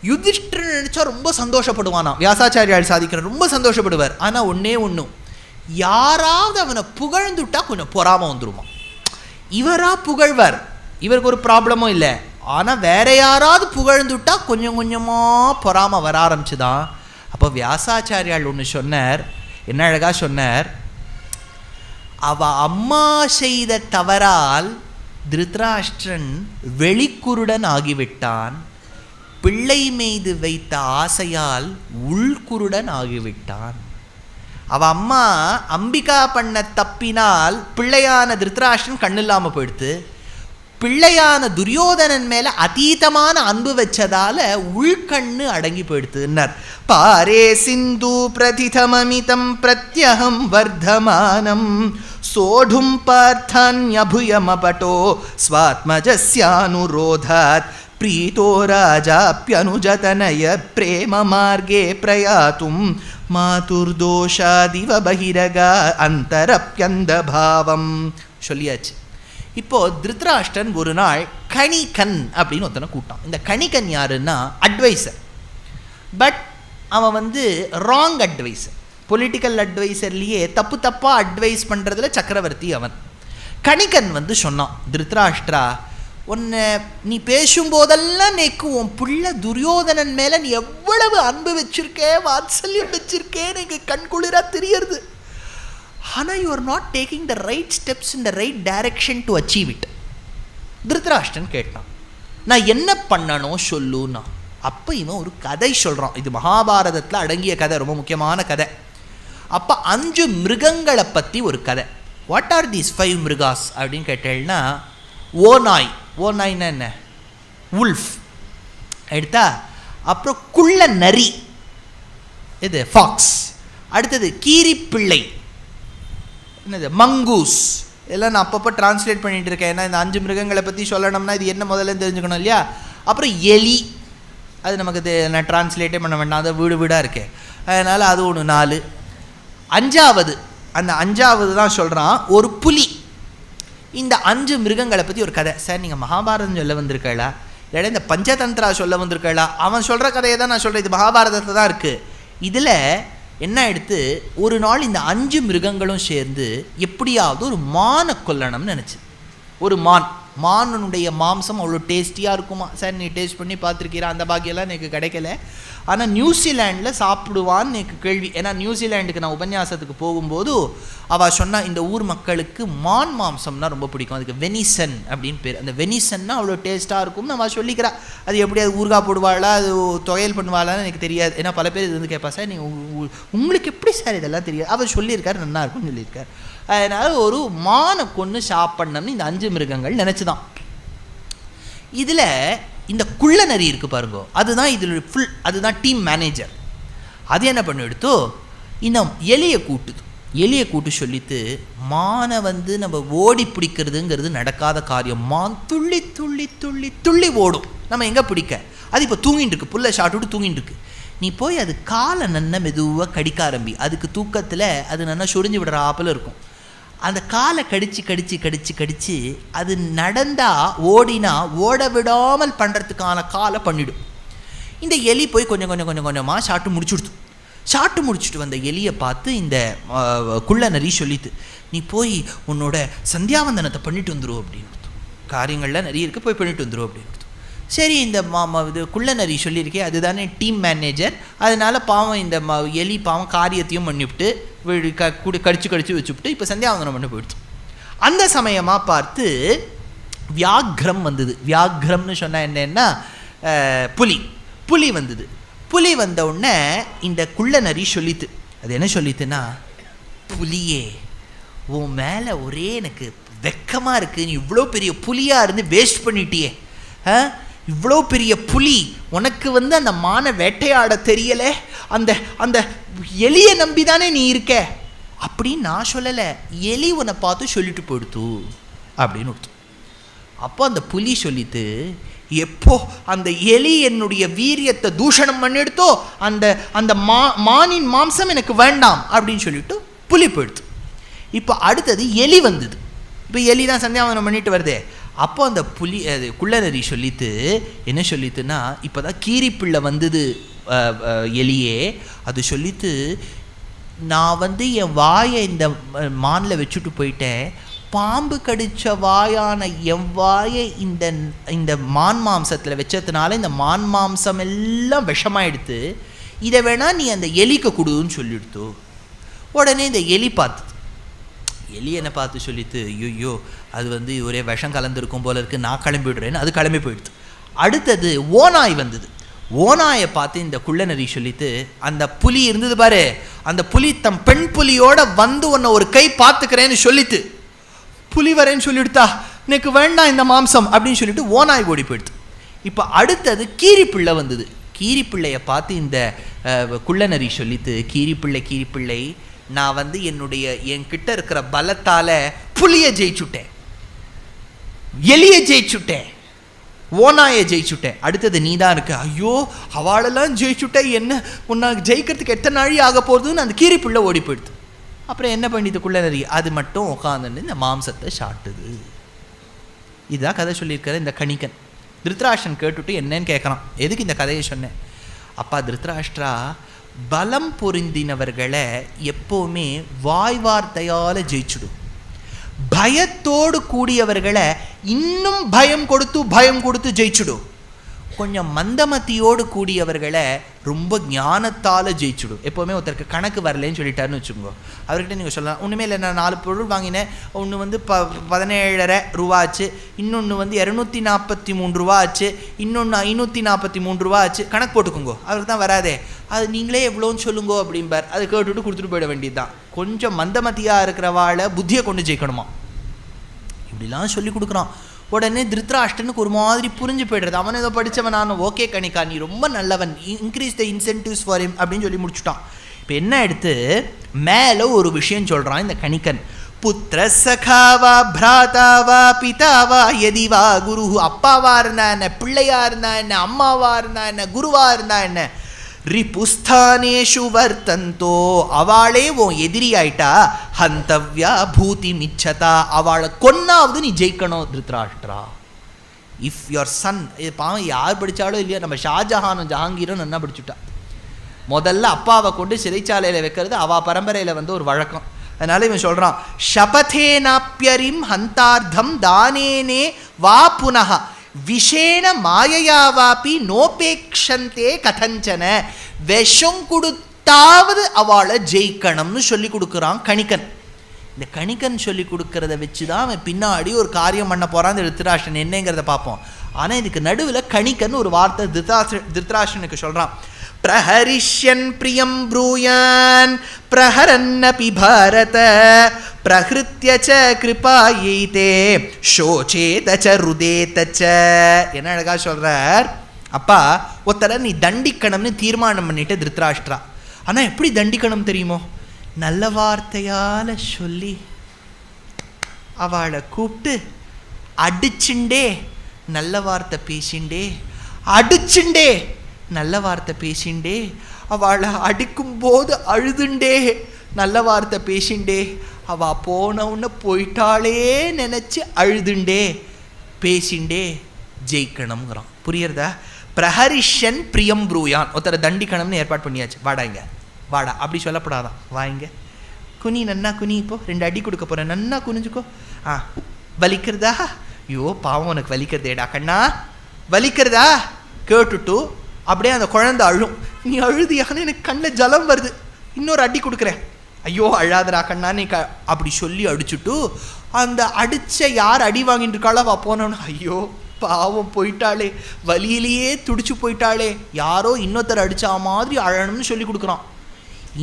யுதிஷ்டிரன் நினச்சா ரொம்ப சந்தோஷப்படுவானா, வியாசாச்சாரியால் சாதிக்கிற ரொம்ப சந்தோஷப்படுவார். ஆனால் ஒன்றே ஒன்று, யாராவது அவனை புகழ்ந்துட்டா கொஞ்சம் பொறாம வந்துருமா. இவராக புகழ்வார், இவருக்கு ஒரு ப்ராப்ளமும் இல்லை. ஆனால் வேற யாராவது புகழ்ந்துட்டா கொஞ்சம் கொஞ்சமாக பொறாம வர ஆரம்பிச்சுதான். அப்போ வியாசாச்சாரியால் ஒன்று சொன்னார், என்ன அழகாக சொன்னார். அவ அம்மா செய்த தவறால் திருதராஷ்டிரன் வெளிக்குருடன் ஆகிவிட்டான், பிள்ளை மீது வைத்த ஆசையால் உள்குருடன் ஆகிவிட்டான். அவ அம்மா அம்பிகா பண்ண தப்பினால் பிள்ளையான திருதராஷ்டிரன் கண்ணு இல்லாமல் போயிடுத்து. பிள்ளையான துரியோதனன் மேல அதீதமான அன்பு வச்சதால உள்கண்ணு அடங்கி போயிடுத்துன்னார். பாரே சிந்து பிரதிதமமிதம் பிரத்யகம் வர்தமானம் சோடும் பார்த்தான்யபுயமபட்டோ ஸ்வாத்மஜஸ்யானுரோதாத் பிரீதோ ராஜாப்யனுஜதனய பிரேம மார்கே பிரயாத்தும் மாதுர்தோஷாதிவ பகிரகா அந்தரப்யந்த பாவம் சொல்லியாச்சு. இப்போது திருதராஷ்டிரன் ஒரு நாள் கணிகன் அப்படின்னு ஒருத்தனை கூட்டான். இந்த கணிகன் யாருன்னா அட்வைசர். பட் அவன் ராங் அட்வைசர். பொலிட்டிக்கல் அட்வைசர்லேயே தப்பாக அட்வைஸ் பண்ணுறதுல சக்கரவர்த்தி அவன். கணிகன் சொன்னான், திருதராஷ்டிரா, உன்னை நீ பேசும்போதெல்லாம் நேக்கு உன் பிள்ளை துரியோதனன் மேலே நீ எவ்வளவு அன்பு வச்சிருக்கே, வாத்சல்யம் வச்சிருக்கே, எனக்கு கண்குளிராக தெரியறது. ஆனால் you are not taking the right steps in the right direction to achieve it. Dhritarashtra கேட்டான், நான் என்ன பண்ணணும் சொல்லுன்னா. அப்போ இவன் ஒரு கதை சொல்கிறான். இது மகாபாரதத்தில் அடங்கிய கதை, ரொம்ப முக்கியமான கதை. அப்போ 5 மிருகங்களை பற்றி ஒரு கதை. வாட் ஆர் தீஸ் 5 மிருகாஸ் அப்படின்னு கேட்டேன்னா, ஓநாய், ஓநாய்னா என்ன, உல்ஃப் எடுத்தா. அப்புறம் குள்ள நரி, இது ஃபாக்ஸ். அடுத்தது கீரிப்பிள்ளை, என்னது மங்கூஸ். எல்லாம் நான் அப்பப்போ டிரான்ஸ்லேட் பண்ணிகிட்டு இருக்கேன், ஏன்னா இந்த 5 மிருகங்களை பற்றி சொல்லணும்னா இது என்ன முதல்ல தெரிஞ்சுக்கணும் இல்லையா. அப்புறம் எலி, அது நமக்கு நான் டிரான்ஸ்லேட்டே பண்ண வேண்டாம், அதை வீடு வீடாக இருக்கேன், அதனால் அது ஒன்று 4. 5வது, அந்த 5வது தான் சொல்கிறான், ஒரு புலி. இந்த 5 மிருகங்களை பற்றி ஒரு கதை. சார் நீங்கள் மகாபாரதம் சொல்ல வந்திருக்கா இல்லை இந்த பஞ்சதந்திரா சொல்ல வந்திருக்கா? அவன் சொல்கிற கதையை தான் நான் சொல்கிறேன், இது மகாபாரதத்தில் தான் இருக்குது. இதில் என்ன எடுத்து ஒரு நாள் இந்த 5 மிருகங்களும் சேர்ந்து எப்படியாவது ஒரு மானை கொல்லணும்னு நினச்சி. ஒரு மானுடைய மாம்சம் அவ்வளோ டேஸ்டியாக இருக்குமா. சார் நீ டேஸ்ட் பண்ணி பார்த்துருக்கீரா? அந்த பாக்கியெல்லாம் எனக்கு கிடைக்கல. ஆனால் நியூசிலாண்டில் சாப்பிடுவான்னு எனக்கு கேள்வி. ஏன்னா நியூசிலாண்டுக்கு நான் உபன்யாசத்துக்கு போகும்போது அவள் சொன்னால் இந்த ஊர் மக்களுக்கு மான் மாம்சம்னா ரொம்ப பிடிக்கும், அதுக்கு வெனிசன் அப்படின்னு பேர். அந்த வெனிசன்னா அவ்வளோ டேஸ்ட்டாக இருக்கும்னு அவள் சொல்லிக்கிறா. அது எப்படி அது ஊறுகாய் போடுவாளா, அது துவையல் பண்ணுவாளான்னு எனக்கு தெரியாது. ஏன்னா பல பேர் இது கேட்பா, சார் நீங்கள் உங்களுக்கு எப்படி சார் இதெல்லாம் தெரியாது? அவர் சொல்லியிருக்காரு, நல்லா இருக்கும்னு சொல்லியிருக்கார். அதனால் ஒரு மானை கொன்று சாப்பிட்ணும்னு இந்த 5 மிருகங்கள் நினச்சிதான். இதில் இந்த குள்ள நரி இருக்குது பாருங்க, அதுதான் இதில் ஃபுல், அதுதான் டீம் மேனேஜர். அது என்ன பண்ணி எடுத்தோ இந்த எலியை கூட்டு சொல்லித்து, மானை நம்ம ஓடி பிடிக்கிறதுங்கிறது நடக்காத காரியம். மான் துள்ளி துள்ளி துள்ளி துள்ளி ஓடும், நம்ம எங்கே பிடிக்க? அது இப்போ தூங்கிட்டு இருக்கு, புல்லை ஷாட் விட்டு தூங்கிட்டு இருக்கு. நீ போய் அது காலை நன்னா மெதுவாக கடிக்க ஆரம்பி. அதுக்கு தூக்கத்தில் அது நல்லா சொரிஞ்சு விடுற ஆப்பில் இருக்கும். அந்த காலை கடிச்சு அது நடந்தால் ஓடினா ஓட விடாமல் பண்ணுறதுக்கான காலை பண்ணிவிடும். இந்த எலி போய் கொஞ்சமாக ஷாட்டு முடிச்சுட்டு வந்த எலியை பார்த்து இந்த குள்ள நரி சொல்லித்து, நீ போய் உன்னோட சந்தியாவந்தனத்தை பண்ணிட்டு வந்துடும் அப்படின்னு. காரியங்கள்லாம் நிறைய இருக்குது, போய் பண்ணிட்டு வந்துடும் அப்படின்னு. சரி, இந்த இது குள்ள நரி சொல்லியிருக்கே, அதுதானே டீம் மேனேஜர். அதனால பாவம் இந்த எலி பாவம் காரியத்தையும் பண்ணிவிட்டு கடிச்சு வச்சுவிட்டு இப்போ சந்தியாவந்தனம் பண்ண போயிடுச்சு. அந்த சமயமாக பார்த்து வியாக்ரம் வந்தது. வியாக்ரம்னு சொன்னால் என்னன்னா புலி வந்தது. புலி வந்த உடனே இந்த குள்ள நரி சொல்லித்து, அது என்ன சொல்லித்துன்னா, புலியே உன் மேலே ஒரே எனக்கு வெக்கமாக இருக்குது, நீ இவ்வளோ பெரிய புலியாக இருந்து வேஸ்ட் பண்ணிட்டியே. இவ்வளோ பெரிய புலி உனக்கு அந்த மானை வேட்டையாட தெரியலை, அந்த எலியை நம்பி தானே நீ இருக்க அப்படின்னு நான் சொல்லலை, எலி உன்னை பார்த்து சொல்லிட்டு போயிடுத்து அப்படின்னு கொடுத்து. அப்போ அந்த புலி சொல்லிட்டு, எப்போ அந்த எலி என்னுடைய வீரியத்தை தூஷணம் பண்ணிடுத்தோ அந்த மானின் மாம்சம் எனக்கு வேண்டாம் அப்படின்னு சொல்லிட்டு புலி போயிடுத்து. இப்போ அடுத்தது எலி வந்தது. இப்போ எலி தான் சந்தியாவந்தனம் பண்ணிட்டு வருதே, அப்போ அந்த குள்ளநரி சொல்லித்து என்ன சொல்லித்துன்னா, இப்போ தான் கீரிப்பிள்ளை வந்தது எலியே, அது சொல்லித்து, நான் என் வாயை இந்த மானில் வச்சுட்டு போயிட்டேன், பாம்பு கடித்த வாயான என் வாயை இந்த மான் மாம்சத்தில் வச்சதுனால இந்த மான் மாம்சம் எல்லாம் விஷமாயிடுத்து, இதை வேணா நீ அந்த எலிக்கு கொடுன்னு சொல்லிடுத்து. உடனே இந்த எலி பார்த்தது, எலி என்னை பார்த்து சொல்லித்து, ஐயோ அது ஒரே விஷம் கலந்துருக்கும் போல இருக்குது, நான் கிளம்பி விடுறேன்னு அது கிளம்பி போயிடுது. அடுத்தது ஓநாய் வந்தது. ஓநாயை பார்த்து இந்த குள்ளநரி சொல்லித்து, அந்த புலி இருந்தது பாரு, அந்த புலி தம் பெண் புலியோட உன்னை ஒரு கை பார்த்துக்கிறேன்னு சொல்லித்து, புலி வரேன்னு சொல்லிவிடுத்தா, எனக்கு வேண்டாம் இந்த மாம்சம் அப்படின்னு சொல்லிட்டு ஓநாய் ஓடி போயிடுது. இப்போ அடுத்தது கீரிப்பிள்ளை வந்தது. கீரிப்பிள்ளையை பார்த்து இந்த குள்ளநரி சொல்லித்து, கீரிப்பிள்ளை, நான் என்கிட்ட இருக்கிற பலத்தால புலியை ஜெயிச்சுட்டேன், எலியை ஜெயிச்சுட்டேன், ஓநாயை ஜெயிச்சுட்டேன், அடுத்தது நீ தான் இருக்க, ஐயோ அவளெல்லாம் ஜெயிச்சுட்டேன், என்ன உன்னை ஜெயிக்கிறதுக்கு எத்தனை நாழி ஆக போகுதுன்னு அந்த கீரிப்பிள்ளை ஓடி போயிடுது. அப்புறம் என்ன பண்ணிது குள்ளநரி, அது மட்டும் உட்காந்துன்னு இந்த மாம்சத்தை சாட்டுது. இதுதான் கதை சொல்லியிருக்கிற இந்த கணிகன். திருத்தராஷ்டிரன் கேட்டுட்டு என்னன்னு கேட்குறான், எதுக்கு இந்த கதையை சொன்னேன்? அப்பா திருத்தராஷ்டிரா, பலம் பொருந்தினவர்களை எப்போவுமே வாய் வார்த்தையால் ஜெயிச்சுடும், பயத்தோடு கூடியவர்களை இன்னும் பயம் கொடுத்து ஜெயிச்சுடும், கொஞ்சம் மந்தமத்தியோடு கூடியவர்களை ரொம்ப ஞானத்தால் ஜெயிச்சுடும். எப்போவுமே ஒருத்தருக்கு கணக்கு வரலன்னு சொல்லிட்டாருன்னு வச்சுக்கோங்க, அவர்கிட்ட நீங்கள் சொல்லலாம், ஒன்றுமே இல்லை, நான் 4 பொருள் வாங்கினேன், ஒன்று 17,500 ரூபா ஆச்சு, இன்னொன்று 243 ரூபா ஆச்சு, இன்னொன்று 543 ரூபா ஆச்சு, கணக்கு போட்டுக்கோங்க. அவருக்கு தான் வராதே, அது நீங்களே எவ்வளோன்னு சொல்லுங்கோ அப்படிம்பார். அது கேட்டுவிட்டு கொடுத்துட்டு போயிட வேண்டியது தான். கொஞ்சம் மந்தமத்தியாக இருக்கிறவாளை புத்தியை கொண்டு ஜெயிக்கணுமா, இப்படிலாம் சொல்லி கொடுக்குறான். உடனே திருத்தராஷ்டிரனுக்கு ஒரு மாதிரி புரிஞ்சு போய்டுறது. அவன் ஏதோ படித்தவன், நான் ஓகே கணிக்கா நீ ரொம்ப நல்லவன், increase the incentives for him அப்படின்னு சொல்லி முடிச்சுட்டான். இப்போ என்ன எடுத்து மேலே ஒரு விஷயம் சொல்கிறான் இந்த கணிக்கன். புத்திர சகாவா பிராதாவா பிதாவா எதிவா குரு, அப்பாவா இருந்தா என்ன, பிள்ளையா இருந்தா என்ன, அம்மாவா இருந்தா என்ன, குருவா இருந்தா என்ன, ரிபுஸ்தானேஷு வர்த்தந்தோ, அவளே உன் எதிரி ஆயிட்டா, ஹந்தவ்யா பூதி மிச்சதா, அவளை கொன்னாவது நீ ஜெயிக்கணும் திருத்தராஷ்டிரா. இஃப் யுவர் சன், இது பாவம் யார் படித்தாலும் இல்லையா, நம்ம ஷாஜஹானும் ஜஹாங்கீரும் நல்லா படிச்சுட்டா. முதல்ல அப்பாவை கொண்டு சிறைச்சாலையில் வைக்கிறது அவள் பரம்பரையில் ஒரு வழக்கம். அதனால இவன் சொல்கிறான், ஷபதேனாப்யரிம் ஹந்தார்த்தம் தானேனே வா புனஹ விஷேன மாயையாவாப்பி நோபேக்ஷந்தே கதஞ்சன, விஷம் கொடுத்தாவது அவளை ஜெயிக்கணும்னு சொல்லி கொடுக்குறான் கணிக்கன். இந்த கணிக்கன் சொல்லி கொடுக்கறத வச்சு தான் அவன் பின்னாடி ஒரு காரியம் பண்ண போகிறான் இந்த திருத்தராஷ்டிரன் என்னங்கிறத பார்ப்போம். ஆனால் இதுக்கு நடுவில் கணிக்கன் ஒரு வார்த்தை திருத்தராஷ்டிரனுக்கு சொல்கிறான். பிரஹரிஷ்யன் பிரியம் ப்ரூயான் பிரஹரன்னபி பாரத பிரஹிருத்ய ச கிருபாயைதே ஷோச்சேத ச ருதேத ச. என்ன அழகா சொல்றார் அப்பா, ஒருத்தர நீ தண்டிக்கணும்னு தீர்மானம் பண்ணிட்டு திருத்தராஷ்டிரா. ஆனால் எப்படி தண்டிக்கணும் தெரியுமோ, நல்ல வார்த்தையால் சொல்லி அவளை கூப்பிட்டு அடிச்சுண்டே நல்ல வார்த்தை பேசிண்டே, அடிச்சுண்டே நல்ல வார்த்தை பேசிண்டே, அவளை அடிக்கும்போது அழுதுண்டே நல்ல வார்த்தை பேசிண்டே, அவள் போனவுன்னு போயிட்டாளே நினச்சி அழுதுண்டே பேசிண்டே ஜெயிக்கணுங்கிறான். புரியுறதா? பிரஹரிஷன் பிரியம் ப்ரூயான், ஒருத்தரை தண்டிக்கணும்னு ஏற்பாடு பண்ணியாச்சு. வாடா இங்க வாடா, அப்படி சொல்லப்படாதான். வாங்க குனி, நன்னா குனி, இப்போ 2 அடி கொடுக்க போகிறேன், நன்னா குனிஞ்சுக்கோ. வலிக்கிறதா? ஐயோ பாவம் உனக்கு வலிக்கிறதேடா கண்ணா, வலிக்கிறதா? கேட்டுட்டு அப்படியே அந்த குழந்தை அழும். நீ அழுதியான்னு எனக்கு கண்ணில் ஜலம் வருது, இன்னொரு அடி கொடுக்குறேன். ஐயோ அழாதரா கண்ணா நீ அப்படி சொல்லி அடிச்சுட்டு, அந்த அடித்த யார் அடி வாங்கிட்டு இருக்காளோ அவள் போனோன்னு, ஐயோ பாவம் போயிட்டாளே, வலியிலேயே துடிச்சு போயிட்டாளே, யாரோ இன்னொருத்தர் அடித்தா மாதிரி அழணும்னு சொல்லி கொடுக்குறான்.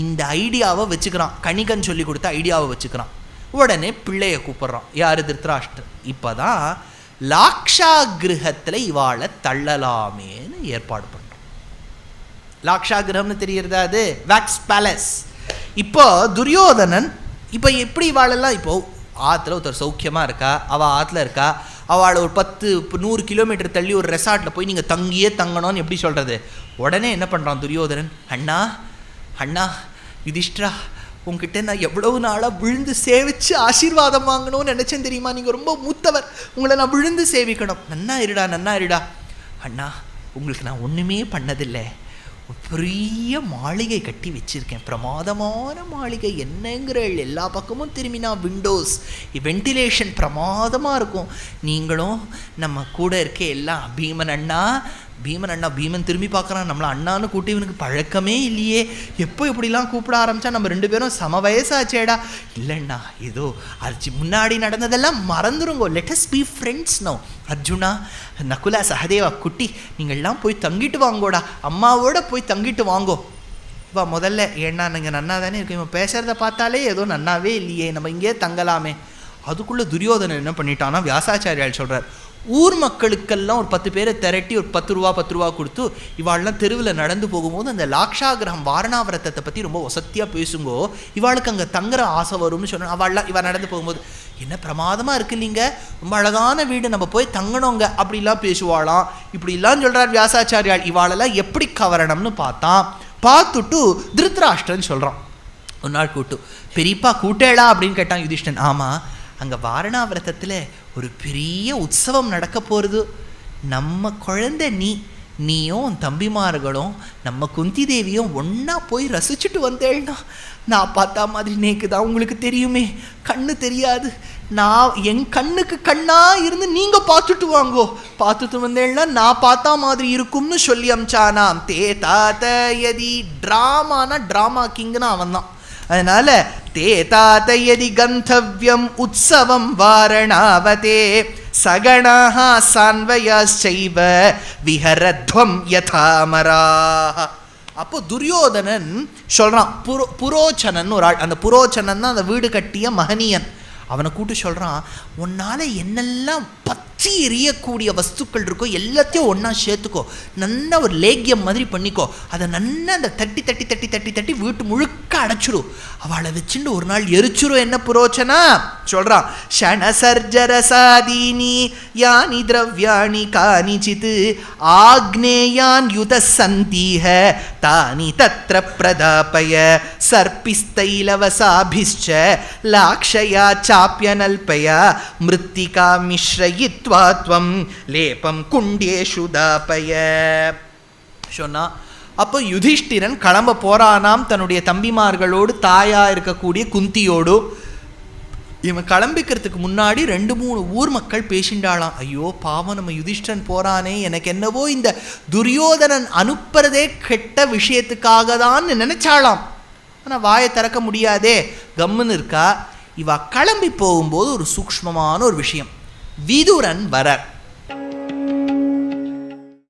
இந்த ஐடியாவை வச்சுக்கிறான், கணிகன் சொல்லி கொடுத்த ஐடியாவை வச்சுக்கிறான். உடனே பிள்ளையை கூப்பிட்றான். யார்? திருத்தராஷ்டிரன். இப்போ தான் லாக்ஷாகிரகத்தில் இவாளை தள்ளலாமேன்னு ஏற்பாடு பண்ணுறான். லாக்ஷாகிரகம்னு தெரியறதா? அது வேக்ஸ் பேலஸ். இப்போ துரியோதனன் இப்போ எப்படி இவாளெல்லாம், இப்போ ஆற்றுல ஒருத்தர் சௌக்கியமாக இருக்கா, அவள் ஆற்றுல இருக்கா, அவளை ஒரு 10-100 கிலோமீட்டர் தள்ளி ஒரு ரெசார்ட்டில் போய் நீங்கள் தங்கியே தங்கணும்னு எப்படி சொல்கிறது? உடனே என்ன பண்ணுறான் துரியோதனன், அண்ணா அண்ணா யுதிஷ்டிரா உங்ககிட்ட நான் எவ்வளவு நாளாக விழுந்து சேவிச்சு ஆசீர்வாதம் வாங்கணும்னு நினச்சேன் தெரியுமா? நீங்கள் ரொம்ப மூத்தவர், உங்களை நான் விழுந்து சேவிக்கணும். நன்னா இருடா. அண்ணா, உங்களுக்கு நான் ஒன்றுமே பண்ணதில்லை, பெரிய மாளிகை கட்டி வச்சிருக்கேன், பிரமாதமான மாளிகை. என்னங்கிற எல்லா பக்கமும் திரும்பினா விண்டோஸ், வென்டிலேஷன் பிரமாதமாக இருக்கும். நீங்களும் நம்ம கூட இருக்க எல்லாம் பீமன் அண்ணா. பீமன் திரும்பி பார்க்குறான், நம்மளை அண்ணான்னு கூட்டி இவனுக்கு பழக்கமே இல்லையே, எப்போ இப்படிலாம் கூப்பிட ஆரம்பித்தா நம்ம 2 பேரும் சம வயசாச்சேடா. இல்லைண்ணா, ஏதோ அது முன்னாடி நடந்ததெல்லாம் மறந்துருங்கோ, let us be friends no. Arjuna, Nakula, Sahadeva, குட்டி, நீங்கள்லாம் போய் தங்கிட்டு வாங்கோடா, அம்மாவோட போய் தங்கிட்டு வாங்கோ. வா முதல்ல, ஏன்னா நீங்கள் நன்னா தானே இருக்கு, இவன் பேசுகிறத பார்த்தாலே ஏதோ நன்னாவே இல்லையே, நம்ம இங்கே தங்கலாமே. அதுக்குள்ளே துரியோதனன் என்ன பண்ணிட்டான்னா, வியாசாச்சாரியால் சொல்கிறார், ஊர் மக்களுக்கெல்லாம் ஒரு 10 பேரை திரட்டி ஒரு 10 ரூபா கொடுத்து இவாள்லாம் தெருவில் நடந்து போகும்போது அந்த லாக்ஷாகிரகம் வாரணாவரத்தத்தை பற்றி ரொம்ப வசத்தியாக பேசுங்கோ, இவாளுக்கு அங்கே தங்குற ஆசை வரும்னு சொன்ன. இவள் நடந்து போகும்போது, என்ன பிரமாதமாக இருக்கு இல்லைங்க, ரொம்ப அழகான வீடு, நம்ம போய் தங்கணுங்க அப்படிலாம் பேசுவாளாம். இப்படிலாம் சொல்கிறார் வியாசாச்சாரியால். இவாளெல்லாம் எப்படி கவரணம்னு பார்த்துட்டு திருத்ராஷ்டிரன் சொல்கிறான். ஒரு நாள் பெரியப்பா கூட்டேளா அப்படின்னு கேட்டான் யுதிஷ்டன். ஆமாம், அங்கே வாரணாவரத்தத்தில் ஒரு பெரிய உற்சவம் நடக்க போகிறது. நம்ம குழந்தை நீயும் தம்பிமார்களும் நம்ம குந்தி தேவியும் ஒன்றா போய் ரசிச்சுட்டு வந்தேன்னா, நான் பார்த்தா மாதிரி நேக்கு தான் உங்களுக்கு தெரியுமே, கண்ணு தெரியாது, நான் என் கண்ணுக்கு கண்ணாக இருந்து நீங்கள் பார்த்துட்டு வாங்கோ, பார்த்துட்டு வந்தேன்னா நான் பார்த்தா மாதிரி இருக்கும்னு சொல்லி அமிச்சானாம். தே தாத்த யதி. ட்ராமா கிங்குன்னு அவன் தான். அதனால தே தாத்த யதி கந்தவ்யம் உற்சவம் வாரணாவதே சகணாஹ சான்வயாச்சைவ விஹரத்வம் யதாமராஹ. அப்போ துரியோதனன் சொல்கிறான், புரோச்சனன் ஒரு ஆள், அந்த புரோச்சனன் தான் அந்த வீடு கட்டிய மகனியன். அவனை கூட்டு சொல்கிறான், உன்னால் என்னெல்லாம் பற்றி எரியக்கூடிய வஸ்துக்கள் இருக்கோ எல்லாத்தையும் ஒன்றா சேர்த்துக்கோ, நல்ல ஒரு லேக்கியம் மாதிரி பண்ணிக்கோ, அதை நல்லா அந்த தட்டி வீட்டு முழுக்க அடைச்சிடும், அவளை வச்சுட்டு ஒரு நாள் எரிச்சிரும். என்ன புரோச்சனா சொல்கிறான், ஷணசர்ஜரசாதீனி யானி திரவ்யாணி கானிச்சித் ஆக்னேயான் யுத சந்தீஹ தானி தத்ர பிரதாபய சர்பிஸ்தைலவசாபிஷ்ச லாக்ஷயா சாப்யனல்பயா மிருத்திகா மிஸ்ரயித்வா த்வம் லேபம் குண்டேஷு தாபய சொன்னா. அப்போ யுதிஷ்டிரன் கிளம்ப போறானாம் தன்னுடைய தம்பிமார்களோடு, தாயா இருக்கக்கூடிய குந்தியோடு. இவன் கிளம்பிக்கிறதுக்கு முன்னாடி 2-3 ஊர் மக்கள் பேசிண்டாளாம். ஐயோ பாவம், நம்ம யுதிஷ்டிரன் போறானே, எனக்கு என்னவோ இந்த துரியோதனன் அனுப்புறதே கெட்ட விஷயத்துக்காக தான் நினைச்சாளாம். ஆனால் வாயை திறக்க முடியாதே, கம்முன்னு இருக்கா. இவ கிளம்பி போகும்போது ஒரு சூக்ஷ்மமான ஒரு விஷயம், விதுரன் வரார்.